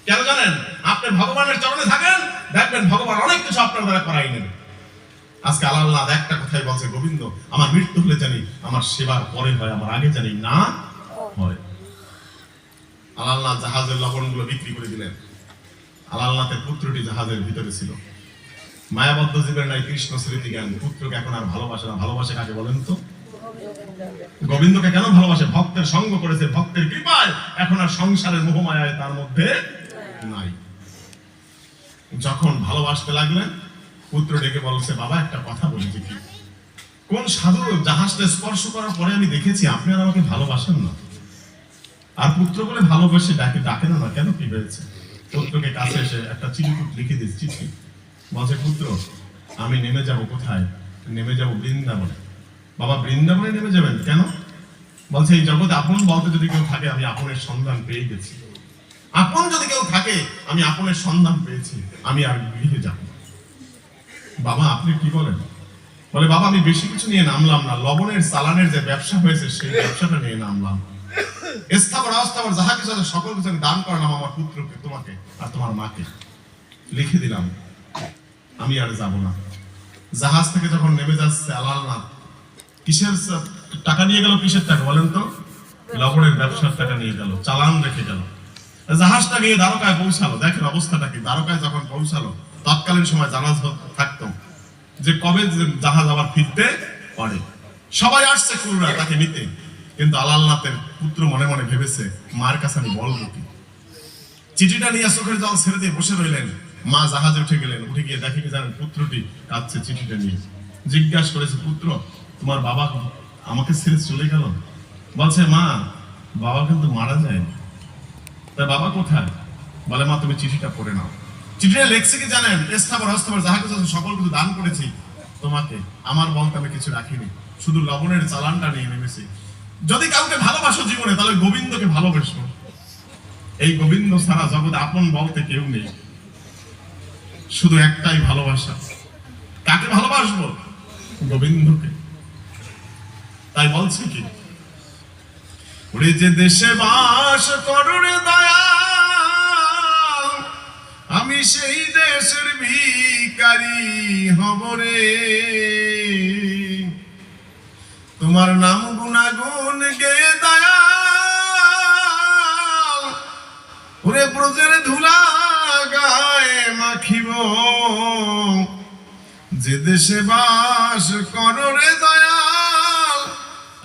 কেন জানেন? আপনি ভগবানের চরণে থাকেন, দেখবেন ভগবান অনেক কিছু আপনার দ্বারা করাই নেবে। আজকে আল্লাহ একটা কথাই বলছে, গোবিন্দ আমার মৃত্যু হলে জানি আমার সেবার পরে হয়, আমার আগে জানি না হয়। আল্লাহ জাহাজের লবণগুলো বিক্রি করে দিলেন। আল্লাহর পুত্রটি জাহাজের ভিতরে ছিল। মায়াবদ্ধ জীবের নাই কৃষ্ণ স্মৃতি জ্ঞান, পুত্রকে এখন আর ভালোবাসে না। ভালোবাসে কাকে বলেন তো? গোবিন্দকে কেন ভালোবাসে? ভক্তের সঙ্গ করেছে, ভক্তের কৃপায় এখন আর সংসারের মোহমায়ায় তার মধ্যে নাই। যখন ভালোবাসতে লাগলেন, পুত্র ডেকে বলছে, বাবা একটা কথা বলি, কি কোন সাধু জাহাজটা স্পর্শ করার পরে আমি দেখেছি আপনি আর আমাকে ভালোবাসেন না, আর পুত্র বলে ভালোবেসে ডাকেন না কেন, কি হয়েছে? পুত্রকে কাছে এসে একটা চিঠি লিখে দিয়েছে। চিঠি বলছে, পুত্র আমি নেমে যাব কোথায়? নেমে যাব বৃন্দাবনে। বাবা বৃন্দাবনে নেমে যাবেন কেন? বলছে, এই জগৎ আপন বলতে যদি কেউ থাকে আমি আপনের সন্ধান পেয়ে গেছি। আপন যদি কেউ থাকে আমি আপনের সন্ধান পেয়েছি, আমি আর গৃহে যাব। বাবা আপনি কি বলেন? বলে, বাবা আমি বেশি কিছু নিয়ে নামলাম না, লবণের চালানের যে ব্যবসা হয়েছে সেই ব্যবসাটা নিয়ে নামলাম। স্থাবর অস্থাবর যাহা কিছু আছে সকল কিছু আমি দান করলাম আমার পুত্রকে, তোমাকে আর তোমার মাকে। লিখে দিলাম আমি আর যাব না। জাহাজ থেকে যখন নেমে যাচ্ছে আল্লাহ কিসের টাকা নিয়ে গেল? কিসের টাকা বলেন তো? লবণের ব্যবসার টাকা নিয়ে গেল, চালান রেখে গেল। জাহাজটা গিয়ে দ্বারকায় পৌঁছালো। দেখেন অবস্থাটা কি। দ্বারকায় যখন পৌঁছালো, তৎকালীন সময় জানাজ থাকতো যে কবে জাহাজ আবার ফিরতে পারে। সবাই আসছে কুররা তাকে নিতে, কিন্তু আল্লাহর পুত্র মনে মনে ভেবেছে, মার কাছে আমি বলবো কি? চিঠিটা নিয়ে চোখের জল ছেড়ে দিয়ে বসে রইলেন। মা জাহাজে উঠে গেলেন। উঠে গিয়ে দেখে কি জানেন? পুত্রটি কাঁদছে চিঠিটা নিয়ে। জিজ্ঞাসা করেছে, পুত্র তোমার বাবা আমাকে ছেড়ে চলে গেল? বলছে, মা বাবা কিন্তু মারা যায়নি। তা বাবা কোথায়? বলে, মা তুমি চিঠিটা পড়ে নাও। চিঠিটা লেখছে কি জানেন? স্থাবর অস্থাবর যাহা কিছু সকল কিছু দান করেছি তোমাকে, আমার বলতে আমি কিছু রাখিনি, শুধু লবণের চালানটা নিয়ে নেমেছি। যদি কাউকে ভালোবাসো জীবনে, তাহলে গোবিন্দকে ভালোবাসো। এই গোবিন্দ ছাড়া জগৎ আপন বলতে কেউ নেই, শুধু একটাই ভালোবাসা। কাকে ভালোবাসবো? গোবিন্দকে। তাই বলছে কি, ওরে যে দেশে বাস করুরে দয়া, আমি সেই দেশের ভিখারি হব রে। তোমার নাম গুণাগুণ গে দয়া, ওরে ব্রজের ধুলা গায়ে মাখিব। যে দেশে বাস কররে দয়া,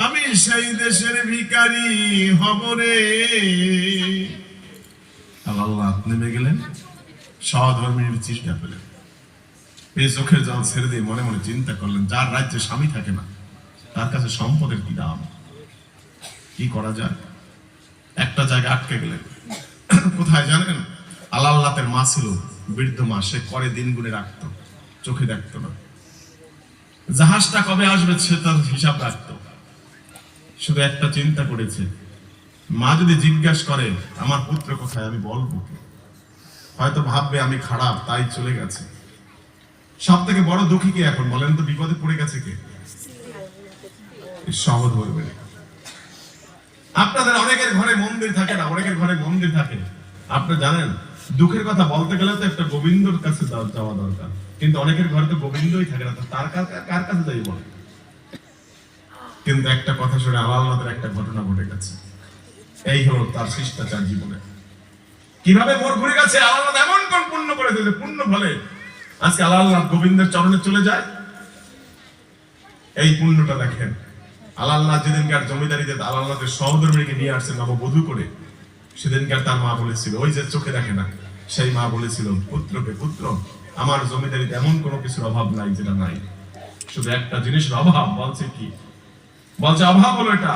আমি সেই দেশের ভিখারি হব রে। আল্লাহ নেমে গেলেন, সহধর্মিনীর চিঠিটা পেলেন। এই চোখের জল ছেড়ে দিয়ে মনে মনে চিন্তা করলেন, যার রাজ্যে স্বামী থাকে না তার কাছে সম্পদের কি দাম, কি করা যায়? একটা জায়গায় আটকে গেলেন। কোথায় জানেন? আল্লাহর মা ছিল বৃদ্ধ মা, সে করে দিন গুনে রাখতো, চোখে দেখতো না। জাহাজটা কবে আসবে সে তার হিসাব রাখতো। শুধু একটা চিন্তা করেছে, মা যদি জিজ্ঞাসা করে আমার পুত্র কোথায়, আমি বলবো কি? হয়তো ভাববে আমি খারাপ তাই চলে গেছে। সব থেকে বড় দুঃখী কে এখন বলেন তো? বিপদে পড়ে গেছে কে? সহজ বলবে। আপনাদের অনেকের ঘরে মন্দির থাকে না, অনেকের ঘরে মন্দির থাকে। আপনি জানেন দুঃখের কথা বলতে গেলে তো একটা গোবিন্দর কাছে যাওয়া দরকার, কিন্তু অনেকের ঘরে তো গোবিন্দই থাকে না, তো তার কার কাছে যাই বলে? কিন্তু একটা কথা শুনে আল্লাহর একটা ঘটনা ঘটে গেছে। এই হলো তার শিষ্টাচার জীবনে। কিভাবে মোর ঘুরে গেছে, আল্লাহ এমন কোন পুণ্য করেছে যে পুণ্য ফলে আজকে আল্লাহ গোবিন্দের চরণে চলে যায়। এই পুণ্যটা দেখেন। আল্লাহ যেদিনকার জমিদারিতে আল্লাহদের সহধর্মীকে নিয়ে আসছে নববধূ করে, সেদিনকার তার মা বলেছিল, ওই যে চোখে দেখে না, সেই মা বলেছিল পুত্রকে, পুত্র আমার জমিদারিতে এমন কোনো কিছুর অভাব নাই যেটা নাই, শুধু একটা জিনিসের অভাব। বলছে কি? বলছে অভাব হলো এটা,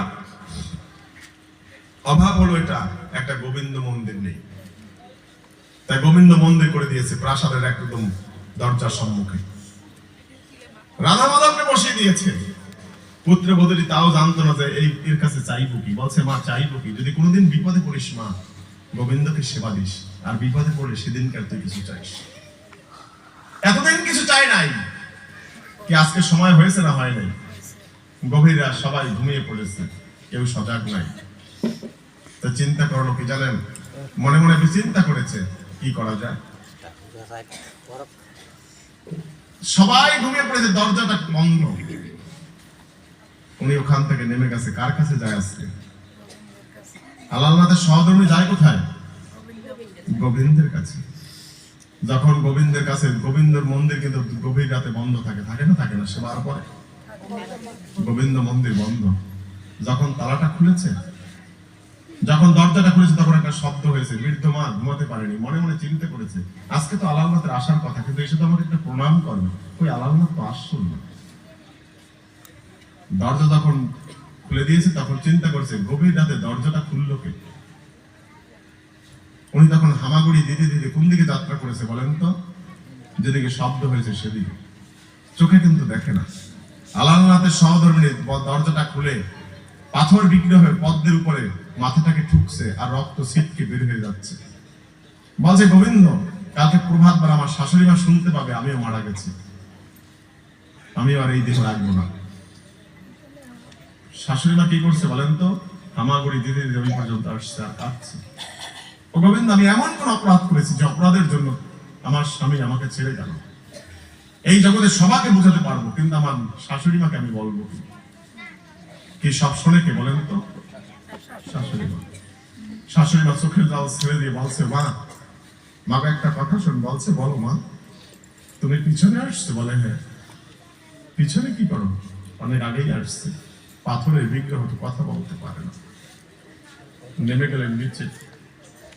অভাব হলো এটা, একটা গোবিন্দ মন্দির নেই। তাই গোবিন্দ মন্দির করে দিয়েছে প্রাসাদের একদম দরজার সম্মুখে। রাধা মাধবকে বসিয়ে দিয়েছে। পুত্রবধূটি তাও জানতো না যে এর কাছে চাইবো কি। বলছে, মা চাইবো কি? যদি কোনোদিন বিপদে পড়িস মা, গোবিন্দকে সেবা দিস, আর বিপদে পড়লে সেদিনকার তুই কিছু চাইস। এতদিন কিছু চাই নাই কি? আজকে সময় হয়েছে না হয় নাই? গভীর রাত, সবাই ঘুমিয়ে পড়েছে, কেউ সজাগ নাই। তো চিন্তা করলো কি জানেন? মনে মনে চিন্তা করেছে কি করা যায়। সবাই ঘুমিয়ে পড়েছে, দরজাটা বন্ধ। উনি ওখান থেকে নেমে গেছে। কার কাছে যায় আজকে? আল্লাহর সহধর্মী যায় কোথায়? গোবিন্দের কাছে। যখন গোবিন্দের কাছে, গোবিন্দর মন্দির কিন্তু গভীর রাতে বন্ধ থাকে, থাকে না? থাকে না? সেবার পরে গোবিন্দ মন্দির বন্ধ। যখন তালাটা খুলেছে, যখন দরজাটা খুলেছে, তখন একটা শব্দ হয়েছে। বৃদ্ধ মা ঘুমাতে পারেনি, মনে মনে চিন্তা করেছে আজকে তো আল্লাহর আসার কথা, কিন্তু এসে তো আমাকে একটা প্রণাম করবে। ওই আল্লাহ তো আসল না। দরজা যখন খুলে দিয়েছে, তখন চিন্তা করছে গভীর রাতে দরজাটা খুললো কে? উনি তখন হামাগুড়ি দিতে দিতে কোন দিকে যাত্রা করেছে বলেন তো? যেদিকে শব্দ হয়েছে সেদিকে। চোখে কিন্তু দেখে না। আল্লাহর সহধর্মিনী দরজাটা খুলে পাথর বিক্রি হয়ে পদ্মের উপরে মাথাটাকে ঠুকছে, আর রক্ত ছিটকে বের হয়ে যাচ্ছে। বলছে গোবিন্দ, কালকে প্রভাত বেলা আমার শাশুড়ি মা শুনতে পাবে আমিও মারা গেছি, আমি আর এই দেহ রাখবো না। শাশুড়ি মা কি করছে বলেন তো? হামাগুড়ি দিতে দিতে ওই পর্যন্ত আসছে আর কাঁদছে। ও গোবিন্দ, আমি এমন কোন অপরাধ করেছি যে অপরাধের জন্য আমার স্বামী আমাকে ছেড়ে গেল? এই জগতে সবাইকে বুঝাতে পারবো, কিন্তু আমার শাশুড়ি মাকে আমি বলবো কি? সব শুনে কে বলেন তো? শাশুড়ি মা। শাশুড়ি মা চোখের জল ছেড়ে দিয়ে বলছে, মা, মাকে একটা কথা শুন। বলছে, বলো মা। তুমি পিছনে আসছো? বলে, হ্যাঁ। পিছনে কি করো? অনেক আগেই আসছে। পাথরের বিগ্রহ তো কথা বলতে পারে না। নেমে গেলেন নিচে।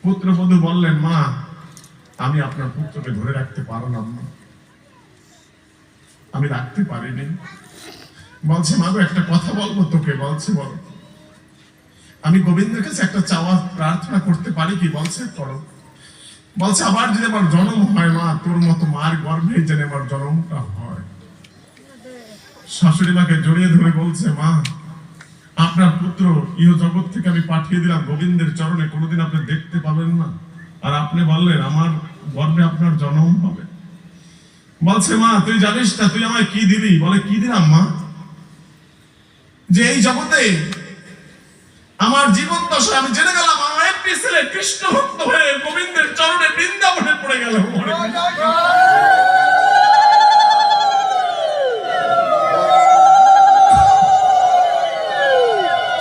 পুত্রবধূ বললেন, মা, আমি আপনার পুত্রকে ধরে রাখতে পারলাম না, আমি রাখতে পারিনি। বলছে, মা গো, একটা কথা বলবো তোকে। বলছে, বলো। আমি গোবিন্দের কাছে একটা চাওয়া প্রার্থনা করতে পারি কি? বলছে, করো। বলছে, আবার যদি আমার জন্ম হয় মা, তোর মতো মার গর্ভে যেন আমার জন্মটা হয়। শাশুড়ি মাকে জড়িয়ে ধরে বলছে, মা, আপনার পুত্র ইহ জগৎ থেকে আমি পাঠিয়ে দিলাম গোবিন্দের চরণে, কোনোদিন আপনি দেখতে পাবেন না, আর আপনি বললেন আমার গর্ভে আপনার জন্ম হবে। বলছে, মা, তুই জানিস না তুই আমায় কি দিবি? বলে, কি দিলাম মা? যে এই জগতে আমার জীবন দশায় আমি জেনে গেলাম আমার একটি ছেলে কৃষ্ণ ভক্ত হয়ে গোবিন্দের চরণে বৃন্দাবনে পড়ে গেল।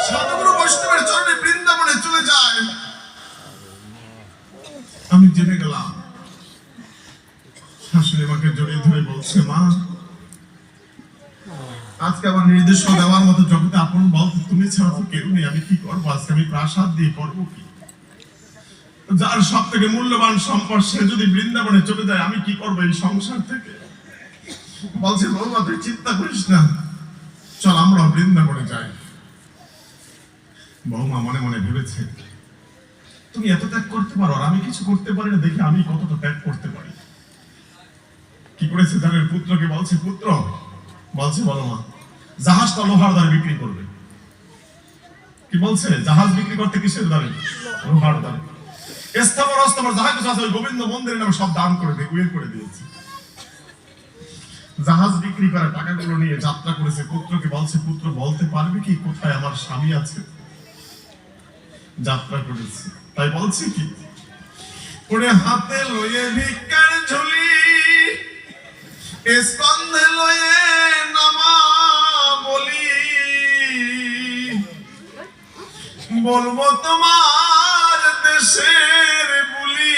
সাধুগুরু বৈষ্ণবের চরণে বৃন্দাবনে চলে যায়, আমি জেনে গেলাম। শাশুড়ি মাকে জড়িয়ে ধরে বলছে, মা, আজকে আমার নির্দেশ দেওয়ার মতো জগতে আপন বলতে তুমি ছাড়া তো কেউ নেই, আমি কি করবো? আজকে আমি প্রাসাদ দিয়ে করবো কি? যার সব থেকে মূল্যবান সম্পদ সে যদি বৃন্দাবনে চলে যায়, আমি কি করবো এই সংসার থেকে? বলছে, বৌমা, তুই চিন্তা করিস না, চল আমরা বৃন্দাবনে যাই। বৌমা মনে মনে ভেবেছে, তুমি এত ত্যাগ করতে পারো আর আমি কিছু করতে পারি না, দেখি আমি কতটা ত্যাগ করতে পারি। কি করেছে জানেন? পুত্রকে বলছে, পুত্র, বলছে, বলো মা। জাহাজটা লোহার দ্বারে বিক্রি করবে। কি বলছে? জাহাজ বিক্রি করতে কিসের দ্বারে? লোহার দ্বারে। স্থাবর অস্থাবর যাহা কিছু আছে ওই গোবিন্দ মন্দিরের নামে সব দান করে দিয়ে উইল করে দিয়েছে। জাহাজ বিক্রি করে টাকাগুলো নিয়ে যাত্রা করেছে। পুত্রকে বলছে, পুত্র, বলতে পারবে কি কোথায় আমার স্বামী আছে? যাত্রা করেছে, তাই বলছে কি, ওরে হাতে লয়ে ভিক্ষার ঝুলি, স্কন্ধে লয়ে নামা বলি, বলবো তোমার দেশের বুলি,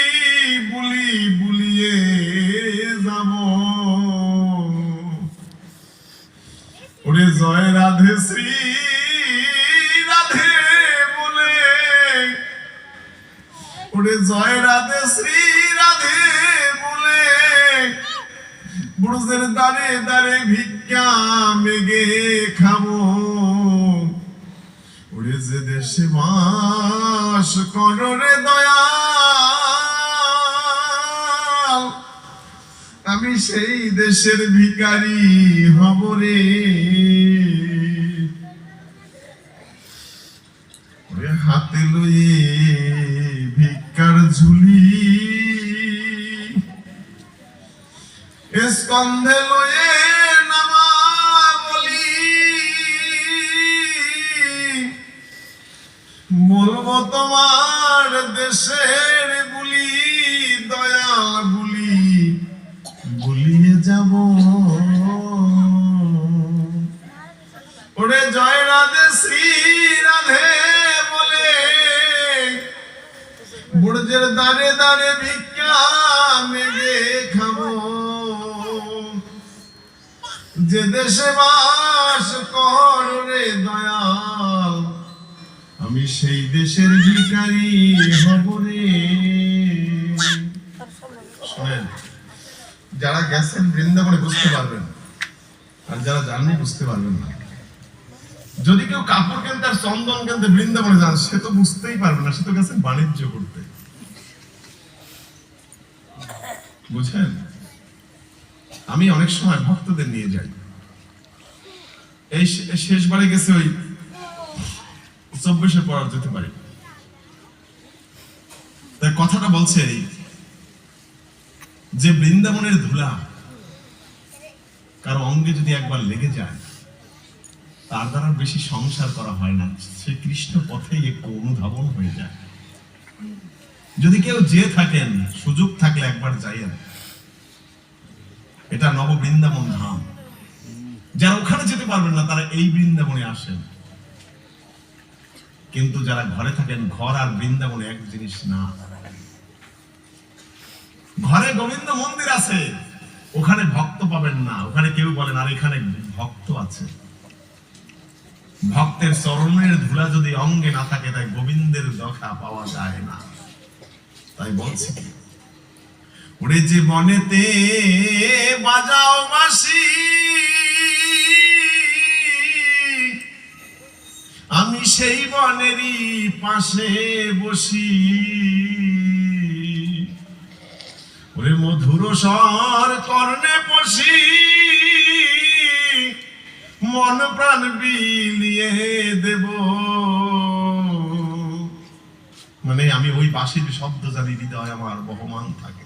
বুলি বুলিয়ে যাব। ওরে জয় রাধে শ্রী রাধে বলে, ওরে জয় রাধে শ্রী রাধে বলে, ব্রজের দ্বারে দ্বারে ভিক্ষা মেগে খাবো। ওরে যে দেশে বাস করো রে দয়াল, আমি সেই দেশের ভিখারি হব রে। ওরে হাতে লয়ে ভিক্ষার ঝুলি, স্কন্ধে লয়ে নামা বলি, বলবো তোমার দেশের বুলি দয়াল বুলি গুলিয়ে যাব ওরে জয় রাধে শ্রী রাধে বলে বুড়জের দাঁড়ে দাঁড়ে ভিক্ষা মেগে খাবো যে দেশে বাস কর রে দয়াল আমি সেই দেশের ভিখারি হব রে। শুনেন, যারা গেছেন বৃন্দাবনে বুঝতে পারবেন, আর যারা জাননি বুঝতে পারবেন না। যদি কেউ কাপড় কিনতে আর চন্দন কিনতে বৃন্দাবনে যান, সে তো বুঝতেই পারবে না, সে তো গেছেন বাণিজ্য করতে। বুঝছেন? আমি অনেক সময় ভক্তদের নিয়ে যাই। এই শেষবারে গেছে ওই 24 পর যেতে পারি। তাই কথাটা বলছে এই যে বৃন্দাবনের ধুলা কারো অঙ্গে যদি একবার লেগে যায়, তার দ্বারা বেশি সংসার করা হয় না, সে কৃষ্ণ পথেই একটু অনুধাবন হয়ে যায়। যদি কেউ যে থাকেন, সুযোগ থাকলে একবার যাইয়েন। এটা নব বৃন্দাবন ধাম। যারা ওখানে যেতে পারবেন না, তারা এই বৃন্দাবনে আসেন। কিন্তু যারা ঘরে থাকেন, ঘর আর বৃন্দাবনে এক জিনিস না। ঘরে গোবিন্দ মন্দির আছে, ওখানে ভক্ত পাবেন না। ওখানে কেউ বলেন আর এখানে ভক্ত আছে। ভক্তের চরণের ধুলা যদি অঙ্গে না থাকে, তাই গোবিন্দের দেখা পাওয়া যায় না। তাই বলছি, ওরে যে বনেতে বাজাও বাঁশি, আমি সেই বনেরই পাশে বসি। ওরে মধুর স্বর কর্ণে পশি, মন প্রাণ বিলিয়ে দেব। মানে আমি ওই বাঁশির শব্দ জানি, হৃদয় আমার বহমান থাকে,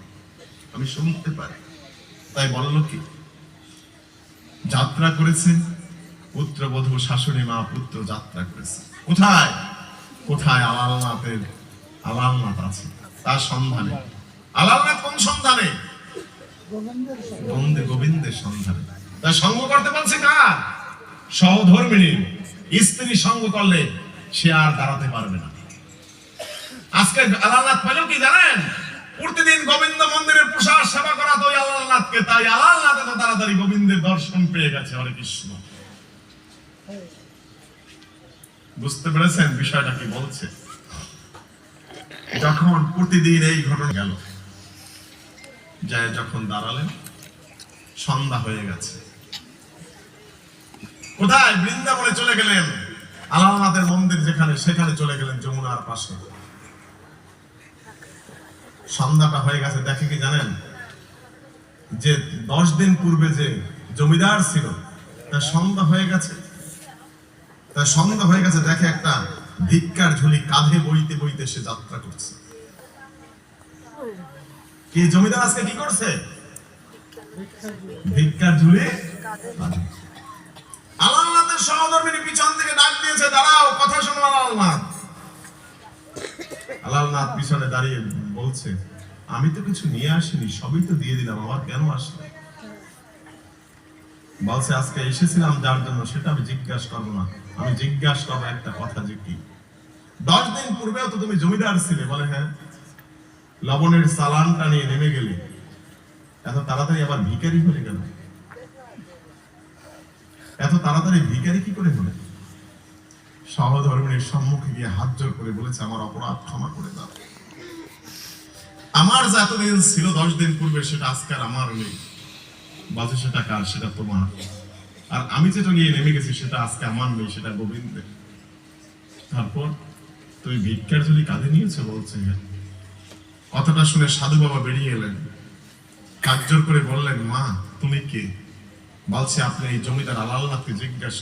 আমি শুনতে পারি। তাই বলল কি, যাত্রা করেছে পুত্রবধূ শাশুড়ি মা, পুত্র যাত্রা করেছে কোথায় কোথায়? আলালনাথের আলালনাথ আছে, তার সন্ধানে। আলালনাথ কোন সন্ধানে? গোবিন্দের সন্ধানে। তার সঙ্গ করতে বলছে কার? সহধর্মিণী। স্ত্রী সঙ্গ করলে সে আর দাঁড়াতে পারবে না। আজকে আলালনাথ পেল কি জানেন? প্রতিদিন গোবিন্দ মন্দিরের প্রসাদ সেবা করা তো আলালনাথকে। তাই আলালনাথ এত তাড়াতাড়ি গোবিন্দের দর্শন পেয়ে গেছে। হরে কৃষ্ণ। বুঝতে পেরেছেন বিষয়টা কি বলছে? যখন প্রতিদিন এই ঘটনা গেল, যায় যখন দাঁড়ালেন, সন্ধ্যা হয়ে গেছে। কোথায়? বৃন্দাবনে চলে গেলেন। আলালনাথের মন্দির যেখানে, সেখানে চলে গেলেন যমুনার পাশে। সন্ধ্যাটা হয়ে গেছে। দেখে কি জানেন? যে 10 দিন পূর্বে যে জমিদার ছিল, তার সন্ধ্যা হয়ে গেছে। তার সন্ধ্যা হয়ে গেছে, দেখে একটা ভিক্ষার ঝুলি কাঁধে বইতে বইতে সে যাত্রা করছে। কি জমিদার আজকে কি করছে? ভিক্ষার ঝুলি। আলালনাথের সহধর্মিণী পিছন থেকে ডাক দিয়েছে, দাঁড়াও, কথা শোনো আলালনাথ। আলালনাথ পিছনে দাঁড়িয়ে বলছে, আমি তো কিছু নিয়ে আসিনি, সবই তো দিয়ে দিলাম, আবার কেন আসলে? বলছে, আজকে এসেছিলাম যার জন্য সেটা আমি জিজ্ঞাসা করবো না, আমি জিজ্ঞাসা করবো একটা কথা, যে কি 10 দিন পূর্বেও তো তুমি জমিদার ছিলে। বলে, হ্যাঁ। লবণের চালানটা নিয়ে নেমে গেলে, এত তাড়াতাড়ি আবার ভিখারি হয়ে গেল? এত তাড়াতাড়ি ভিখারি কি করে হলে? সহধর্মিণীর সম্মুখে গিয়ে হাত জোর করে বলেছে, আমার অপরাধ ক্ষমা করে দাও। আমার যা এতদিন ছিল 10 দিন পূর্বে, সেটা আজকে আর আমার নেই। বাজে সেটা কার? সেটা তোমার। আর আমি যেটা নিয়ে নেমে গেছি, সেটা আজকে আমার নেই, সেটা গোবিন্দের। তারপর তুমি ভিক্ষার ঝুলি কাঁধে নিয়েছো? বলছে, হ্যাঁ। কথাটা শুনে সাধু বাবা বেরিয়ে এলেন, হাত জোর করে বললেন, মা তুমি কে? বলছে, আপনি এই জমিদার আলালনাথকে জিজ্ঞাসা